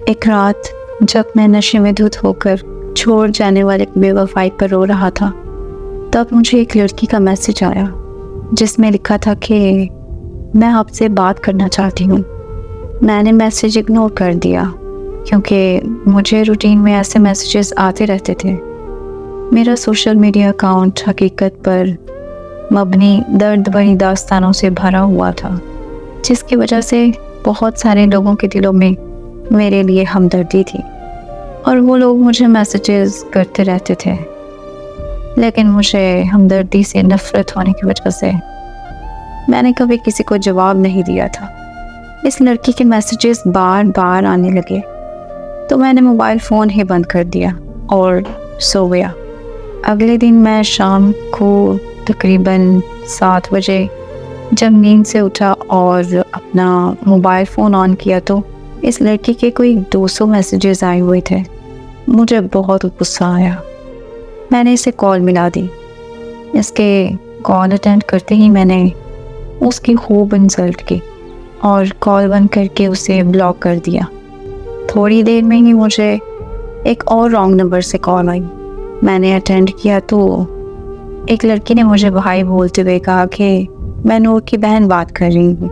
ایک رات جب میں نشے میں دھت ہو کر چھوڑ جانے والے بے وفائی پر رو رہا تھا، تب مجھے ایک لڑکی کا میسج آیا جس میں لکھا تھا کہ میں آپ سے بات کرنا چاہتی ہوں۔ میں نے میسج اگنور کر دیا کیونکہ مجھے روٹین میں ایسے میسیجز آتے رہتے تھے۔ میرا سوشل میڈیا اکاؤنٹ حقیقت پر مبنی درد بھری داستانوں سے بھرا ہوا تھا، جس کی وجہ سے بہت سارے لوگوں کے دلوں میں میرے لیے ہمدردی تھی اور وہ لوگ مجھے میسیجز کرتے رہتے تھے، لیکن مجھے ہمدردی سے نفرت ہونے کی وجہ سے میں نے کبھی کسی کو جواب نہیں دیا تھا۔ اس لڑکی کے میسیجز بار بار آنے لگے تو میں نے موبائل فون ہی بند کر دیا اور سو گیا۔ اگلے دن میں شام کو تقریباً 7 بجے جب نیند سے اٹھا اور اپنا موبائل فون آن کیا تو اس لڑکی کے کوئی 200 میسیجز آئے ہوئے تھے۔ مجھے بہت غصہ آیا۔ میں نے اسے کال ملا دی۔ اس کے کال اٹینڈ کرتے ہی میں نے اس کی خوب انسلٹ کی اور کال بند کر کے اسے بلاک کر دیا۔ تھوڑی دیر میں ہی مجھے ایک اور رانگ نمبر سے کال آئی۔ میں نے اٹینڈ کیا تو ایک لڑکی نے مجھے بھائی بولتے ہوئے کہا کہ میں نور کی بہن بات کر رہی ہوں۔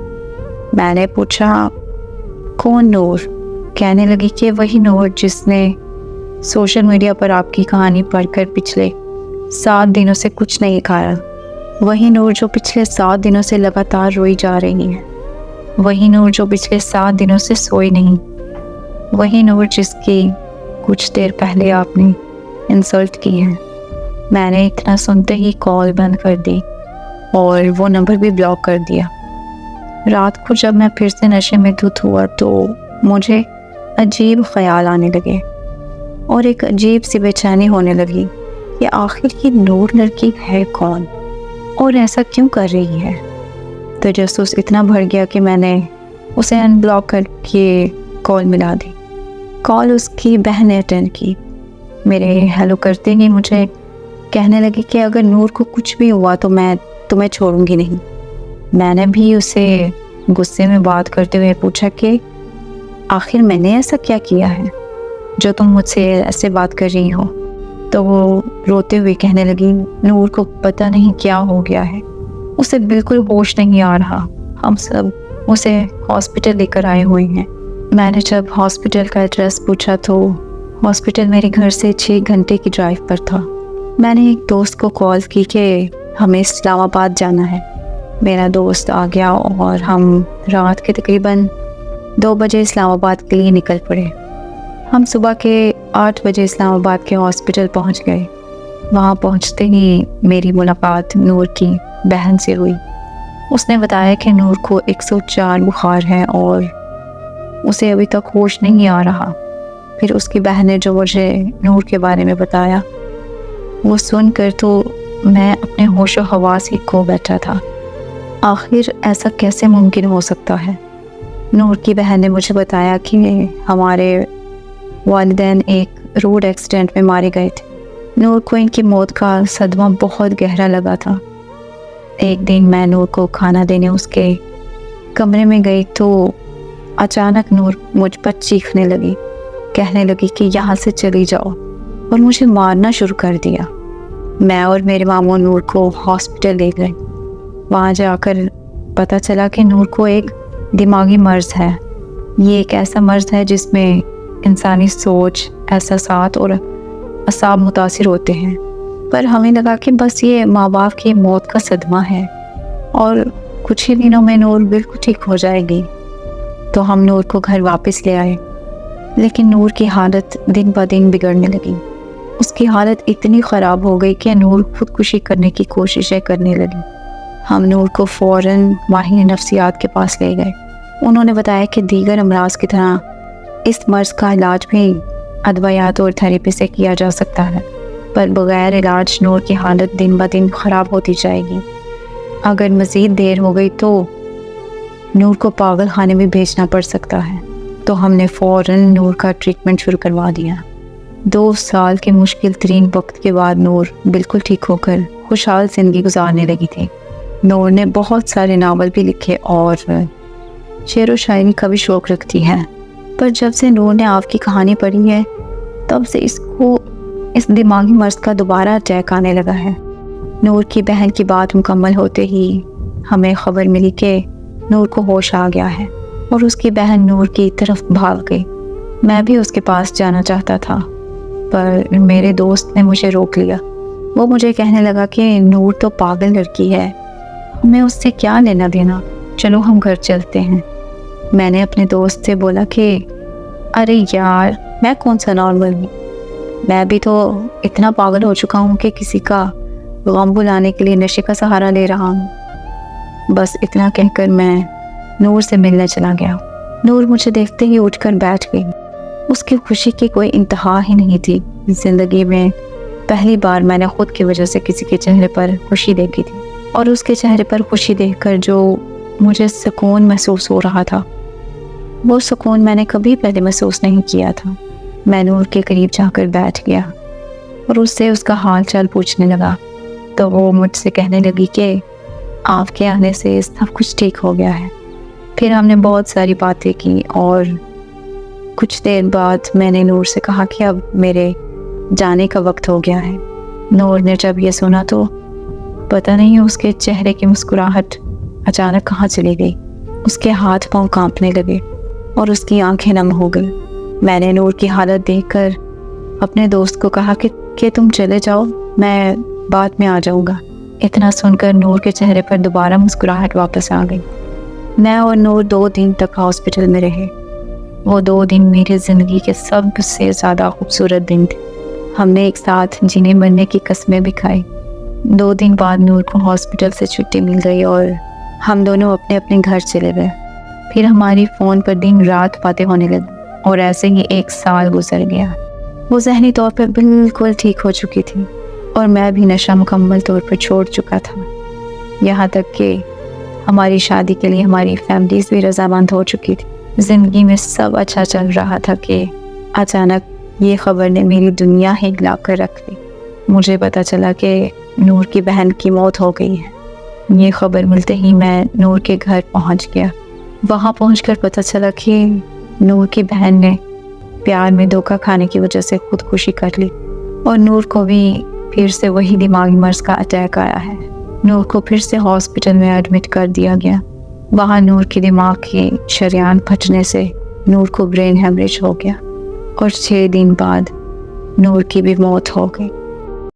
میں نے پوچھا کون نور؟ کہنے لگی کہ وہی نور جس نے سوشل میڈیا پر آپ کی کہانی پڑھ کر پچھلے 7 دنوں سے کچھ نہیں کھایا، وہی نور جو پچھلے 7 دنوں سے لگاتار روئی جا رہی ہے، وہی نور جو پچھلے 7 دنوں سے سوئی نہیں، وہی نور جس کی کچھ دیر پہلے آپ نے انسلٹ کی ہے۔ میں نے اتنا سنتے ہی کال بند کر دی اور وہ نمبر بھی بلاک کر دیا۔ رات کو جب میں پھر سے نشے میں دھت ہوا تو مجھے عجیب خیال آنے لگے اور ایک عجیب سی بے چینی ہونے لگی کہ آخر یہ نور لڑکی ہے کون اور ایسا کیوں کر رہی ہے۔ تجسس اتنا بڑھ گیا کہ میں نے اسے ان بلاک کر کے کال ملا دی۔ کال اس کی بہن نے اٹینڈ کی۔ میرے ہیلو کرتے ہی مجھے کہنے لگی کہ اگر نور کو کچھ بھی ہوا تو میں تمہیں چھوڑوں گی نہیں۔ میں نے بھی اسے غصے میں بات کرتے ہوئے پوچھا کہ آخر میں نے ایسا کیا کیا ہے جو تم مجھ سے ایسے بات کر رہی ہو؟ تو وہ روتے ہوئے کہنے لگی نور کو پتہ نہیں کیا ہو گیا ہے، اسے بالکل ہوش نہیں آ رہا، ہم سب اسے ہاسپٹل لے کر آئے ہوئے ہیں۔ میں نے جب ہاسپٹل کا ایڈریس پوچھا تو ہاسپٹل میرے گھر سے 6 گھنٹے کی ڈرائیو پر تھا۔ میں نے ایک دوست کو کال کی کہ ہمیں اسلام آباد جانا ہے۔ میرا دوست آ گیا اور ہم رات کے تقریباً 2 بجے اسلام آباد کے لیے نکل پڑے۔ ہم صبح کے 8 بجے اسلام آباد کے ہاسپٹل پہنچ گئے۔ وہاں پہنچتے ہی میری ملاقات نور کی بہن سے ہوئی۔ اس نے بتایا کہ نور کو 104 بخار ہے اور اسے ابھی تک ہوش نہیں آ رہا۔ پھر اس کی بہن نے جو مجھے نور کے بارے میں بتایا وہ سن کر تو میں اپنے ہوش و حواس ہی کھو بیٹھا تھا۔ آخر ایسا کیسے ممکن ہو سکتا ہے؟ نور کی بہن نے مجھے بتایا کہ ہمارے والدین ایک روڈ ایکسیڈنٹ میں مارے گئے تھے۔ نور کو ان کی موت کا صدمہ بہت گہرا لگا تھا۔ ایک دن میں نور کو کھانا دینے اس کے کمرے میں گئی تو اچانک نور مجھ پر چیخنے لگی، کہنے لگی کہ یہاں سے چلی جاؤ اور مجھے مارنا شروع کر دیا۔ میں اور میرے ماموں نور کو ہاسپٹل لے گئے۔ وہاں جا کر پتہ چلا کہ نور کو ایک دماغی مرض ہے۔ یہ ایک ایسا مرض ہے جس میں انسانی سوچ، احساسات اور اعصاب متاثر ہوتے ہیں، پر ہمیں لگا کہ بس یہ ماں باپ کی موت کا صدمہ ہے اور کچھ ہی دنوں میں نور بالکل ٹھیک ہو جائے گی۔ تو ہم نور کو گھر واپس لے آئے، لیکن نور کی حالت دن بہ دن بگڑنے لگی۔ اس کی حالت اتنی خراب ہو گئی کہ نور خودکشی کرنے کی کوششیں کرنے لگی۔ ہم نور کو فوراً ماہر نفسیات کے پاس لے گئے۔ انہوں نے بتایا کہ دیگر امراض کی طرح اس مرض کا علاج بھی ادویات اور تھراپی سے کیا جا سکتا ہے، پر بغیر علاج نور کی حالت دن بہ دن خراب ہوتی جائے گی۔ اگر مزید دیر ہو گئی تو نور کو پاگل خانے میں بھیجنا پڑ سکتا ہے۔ تو ہم نے فوراً نور کا ٹریٹمنٹ شروع کروا دیا۔ 2 سال کے مشکل ترین وقت کے بعد نور بالکل ٹھیک ہو کر خوشحال زندگی گزارنے لگی تھی۔ نور نے بہت سارے ناول بھی لکھے اور شعر و شاعری کا بھی شوق رکھتی ہے، پر جب سے نور نے آپ کی کہانی پڑھی ہے تب سے اس کو اس دماغی مرض کا دوبارہ اٹیک آنے لگا ہے۔ نور کی بہن کی بات مکمل ہوتے ہی ہمیں خبر ملی کہ نور کو ہوش آ گیا ہے اور اس کی بہن نور کی طرف بھاگ گئی۔ میں بھی اس کے پاس جانا چاہتا تھا پر میرے دوست نے مجھے روک لیا۔ وہ مجھے کہنے لگا کہ نور تو پاگل لڑکی ہے، ہمیں اس سے کیا لینا دینا، چلو ہم گھر چلتے ہیں۔ میں نے اپنے دوست سے بولا کہ ارے یار میں کون سا نارمل ہوں، میں بھی تو اتنا پاگل ہو چکا ہوں کہ کسی کا غم بلانے کے لیے نشے کا سہارا لے رہا ہوں۔ بس اتنا کہہ کر میں نور سے ملنے چلا گیا۔ نور مجھے دیکھتے ہی اٹھ کر بیٹھ گئی۔ اس کی خوشی کی کوئی انتہا ہی نہیں تھی۔ زندگی میں پہلی بار میں نے خود کی وجہ سے کسی کے چہرے پر خوشی دیکھی تھی، اور اس کے چہرے پر خوشی دیکھ کر جو مجھے سکون محسوس ہو رہا تھا وہ سکون میں نے کبھی پہلے محسوس نہیں کیا تھا۔ میں نور کے قریب جا کر بیٹھ گیا اور اس سے اس کا حال چال پوچھنے لگا تو وہ مجھ سے کہنے لگی کہ آپ کے آنے سے سب کچھ ٹھیک ہو گیا ہے۔ پھر ہم نے بہت ساری باتیں کی اور کچھ دیر بعد میں نے نور سے کہا کہ اب میرے جانے کا وقت ہو گیا ہے۔ نور نے جب یہ سنا تو پتہ نہیں اس کے چہرے کی مسکراہٹ اچانک کہاں چلی گئی۔ اس کے ہاتھ پاؤں کانپنے لگے اور اس کی آنکھیں نم ہو گئی۔ میں نے نور کی حالت دیکھ کر اپنے دوست کو کہا کہ تم چلے جاؤ، میں بعد میں آ جاؤں گا۔ اتنا سن کر نور کے چہرے پر دوبارہ مسکراہٹ واپس آ گئی۔ میں اور نور 2 دن تک ہاسپٹل میں رہے۔ وہ 2 دن میری زندگی کے سب سے زیادہ خوبصورت دن تھے۔ ہم نے ایک ساتھ جینے مرنے کی قسمیں بھی کھائی۔ 2 دن بعد نور کو ہاسپٹل سے چھٹی مل گئی اور ہم دونوں اپنے اپنے گھر چلے گئے۔ پھر ہماری فون پر دن رات باتیں ہونے لگی اور ایسے ہی 1 سال گزر گیا۔ وہ ذہنی طور پر بالکل ٹھیک ہو چکی تھی اور میں بھی نشہ مکمل طور پر چھوڑ چکا تھا، یہاں تک کہ ہماری شادی کے لیے ہماری فیملیز بھی رضامند ہو چکی تھی۔ زندگی میں سب اچھا چل رہا تھا کہ اچانک یہ خبر نے میری دنیا ہی ہلا کر رکھ دی۔ مجھے پتہ چلا کہ نور کی بہن کی موت ہو گئی ہے۔ یہ خبر ملتے ہی میں نور کے گھر پہنچ گیا۔ وہاں پہنچ کر پتہ چلا کہ نور کی بہن نے پیار میں دھوکہ کھانے کی وجہ سے خودکشی کر لی اور نور کو بھی پھر سے وہی دماغی مرض کا اٹیک آیا ہے۔ نور کو پھر سے ہاسپٹل میں ایڈمٹ کر دیا گیا۔ وہاں نور کی دماغ کی شریان پھٹنے سے نور کو برین ہیمریج ہو گیا اور 6 دن بعد نور کی بھی موت ہو گئی۔